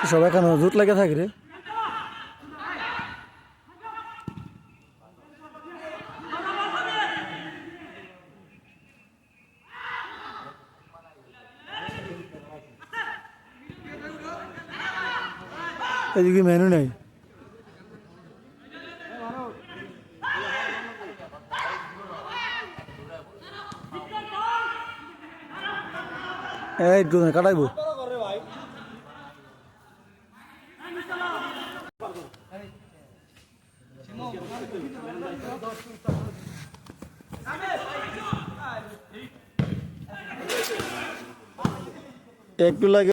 সবাই কেন জুট লাগে থাকে রে এদিকে মেনু নাই এই কাটাইবো একটু লাগে